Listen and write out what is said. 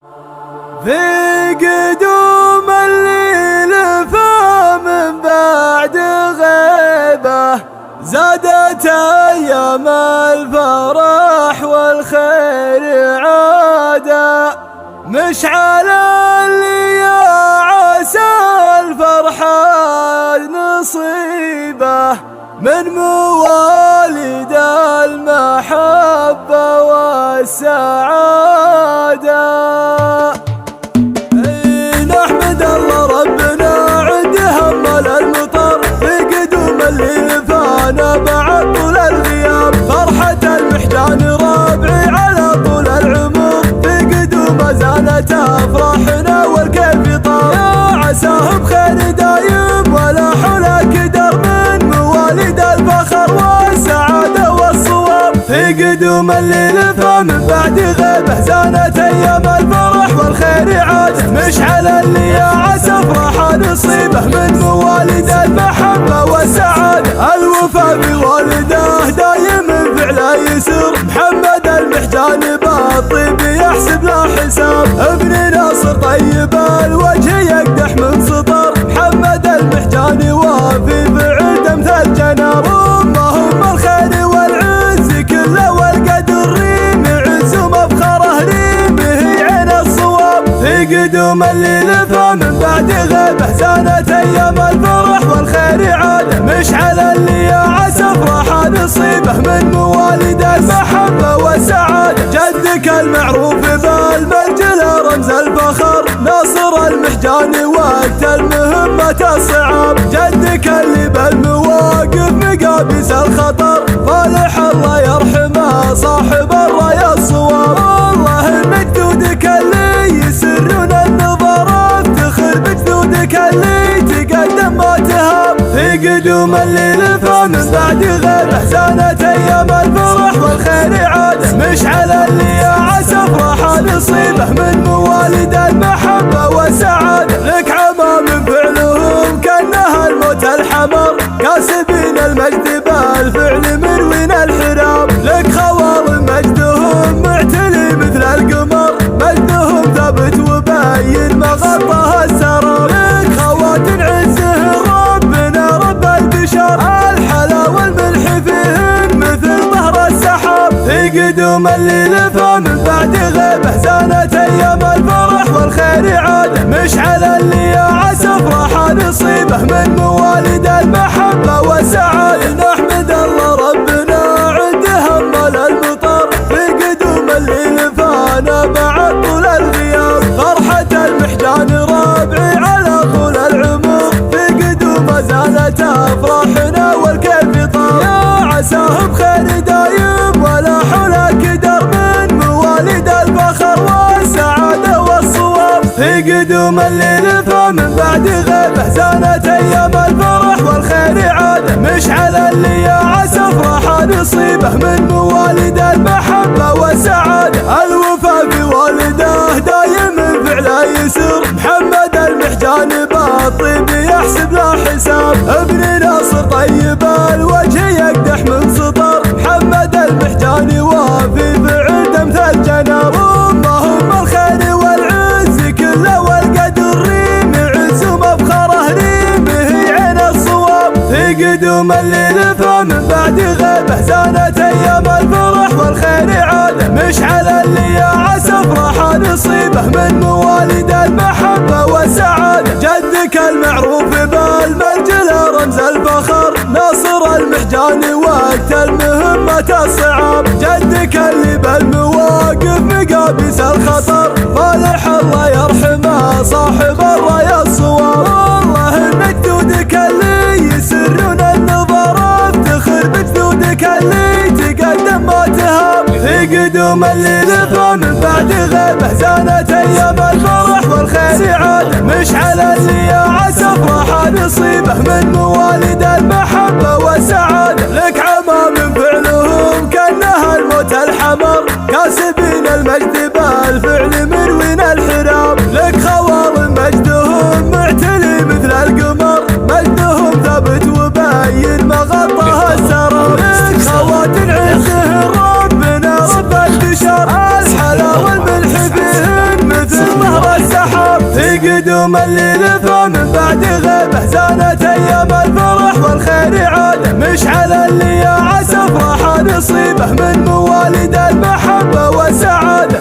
في قدوم الليل فمن بعد غيبة زادت أيام الفرح والخير عادة، مشعل اللي عسى الفرحة نصيبه من مواليد المحبة والسعادة. نحمد الله ربنا عند همل المطر في قدوم الليل فانا بعد طول الغياب، فرحة المحجان ربعي على طول العمر في قدوم زانت افراحنا والكيف طار، يا عساه بخير دايم ولا حول كدر من مواليد الفخر والسعادة والصواب. في قدوم الليل فمن بعد غيبه زانت ايام الفرح والخير عاد، مشعل اللي عسى افراح نصيبه من مواليد المحبة والسعادة. الوفا بوالده دايم فعله يسر، محمد المحجان بالطيب يحسب له حساب، ابن ناصر طيب الوجه يقدح من سطر، محمد المحجان وافي بعد امثال جناب، اللهم الخير والعز كله والقدر ريم عز ومفخره ريمه عين الصواب. في قدوم الليل فمن بعد غيبه زانت ايام الفرح والخير عاده، مشعل اللي عسى افراح نصيبه من مواليد المحبة والسعادة. جدك المعروف بالمرجل رمز الفخر، ناصر المحجان وقت المهمة الصعاب، جدك اللي بالمواقف مقابس الخطر، صالح الله يرحمه صاحب الراية الصواب. والله ان جدودك اللي يسرون النظر افتخر بجدودك اللي تقدم ما تهاب. في قدوم الليل فمن بعد غيبه زانت ايام الفرح والخير عاده، مشعل اللي عسى افراح نصيبه من مواليد المحبة والسعادة. لك عمام فعلهم كانها الموت الحمر، كاسبين المجد بالفعل مروين الحراب، لك خوار مجدهم معتلي مثل القمر، مجدهم ثبت وبين ما غطاه السراب، لك خوات عزه ربنا رب البشر، الحلا والملح فيهم مثل ظهر السحاب. في قدوم الليل فمن بعد غيبه زانت ايام الفرح والخير عاده، مشعل اللي عسى افراح نصيبه من مواليد المحبة والسعادة. نحمد الله ربنا عند همل المطر في قدوم الليل فانا بعد طول الغياب، فرحة المحجان ربعي على طول العمر في قدوم زانت افراحنا والكيف طار، يا عساه بخير دايم ولا حول كدر من مواليد الفخر والسعادة والصواب. في قدوم الليل فمن بعد غيبه زانت ايام الفرح والخير عاده، مشعل اللي عسى افراح نصيبه من مواليد المحبة والسعادة. الوفا بوالده دايم فعله يسر، محمد المحجان بالطيب يحسب له حساب، ابن ناصر طيب الوجه يقدح من سطر، محمد المحجان وافي بعد امثال جناب، اللهم الخير والعز كله والقدر ريم عز ومفخره ريمه عين الصواب. في قدوم الليل فمن بعد غيبه زانت ايام الفرح والخير عاده، مشعل اللي عسى افراح نصيبه من مواليد المحبة والسعادة. جدك المعروف بالمرجل رمز الفخر، ناصر المحجان وقت المهمة الصعاب، جدك اللي بالمواقف مقابس الخطر، صالح الله يرحمه صاحب الراية الصواب. والله ان جدودك اللي يسرون النظر افتخر بجدودك اللي تقدم ما تهاب. في قدوم الليل فمن بعد غيبه زانت ايام الفرح والخير عاده، مشعل اللي عسى افراح نصيبه من مواليد المحبة والسعادة. لك عمام فعلهم كانها الموت الحمر، كاسبين المجد بالفعل مروين الحراب، لك خوار مجدهم معتلي مثل القمر، مجدهم ثبت وبين ما غطاه السراب، لك خوات عزه ربنا رب البشر، الحلا والملح فيهم مثل اللي لفى من بعد غيبه، زانت ايام الفرح والخير عاده، مشعل اللي يا عسى افراح نصيبه من مواليد المحبه والسعاده.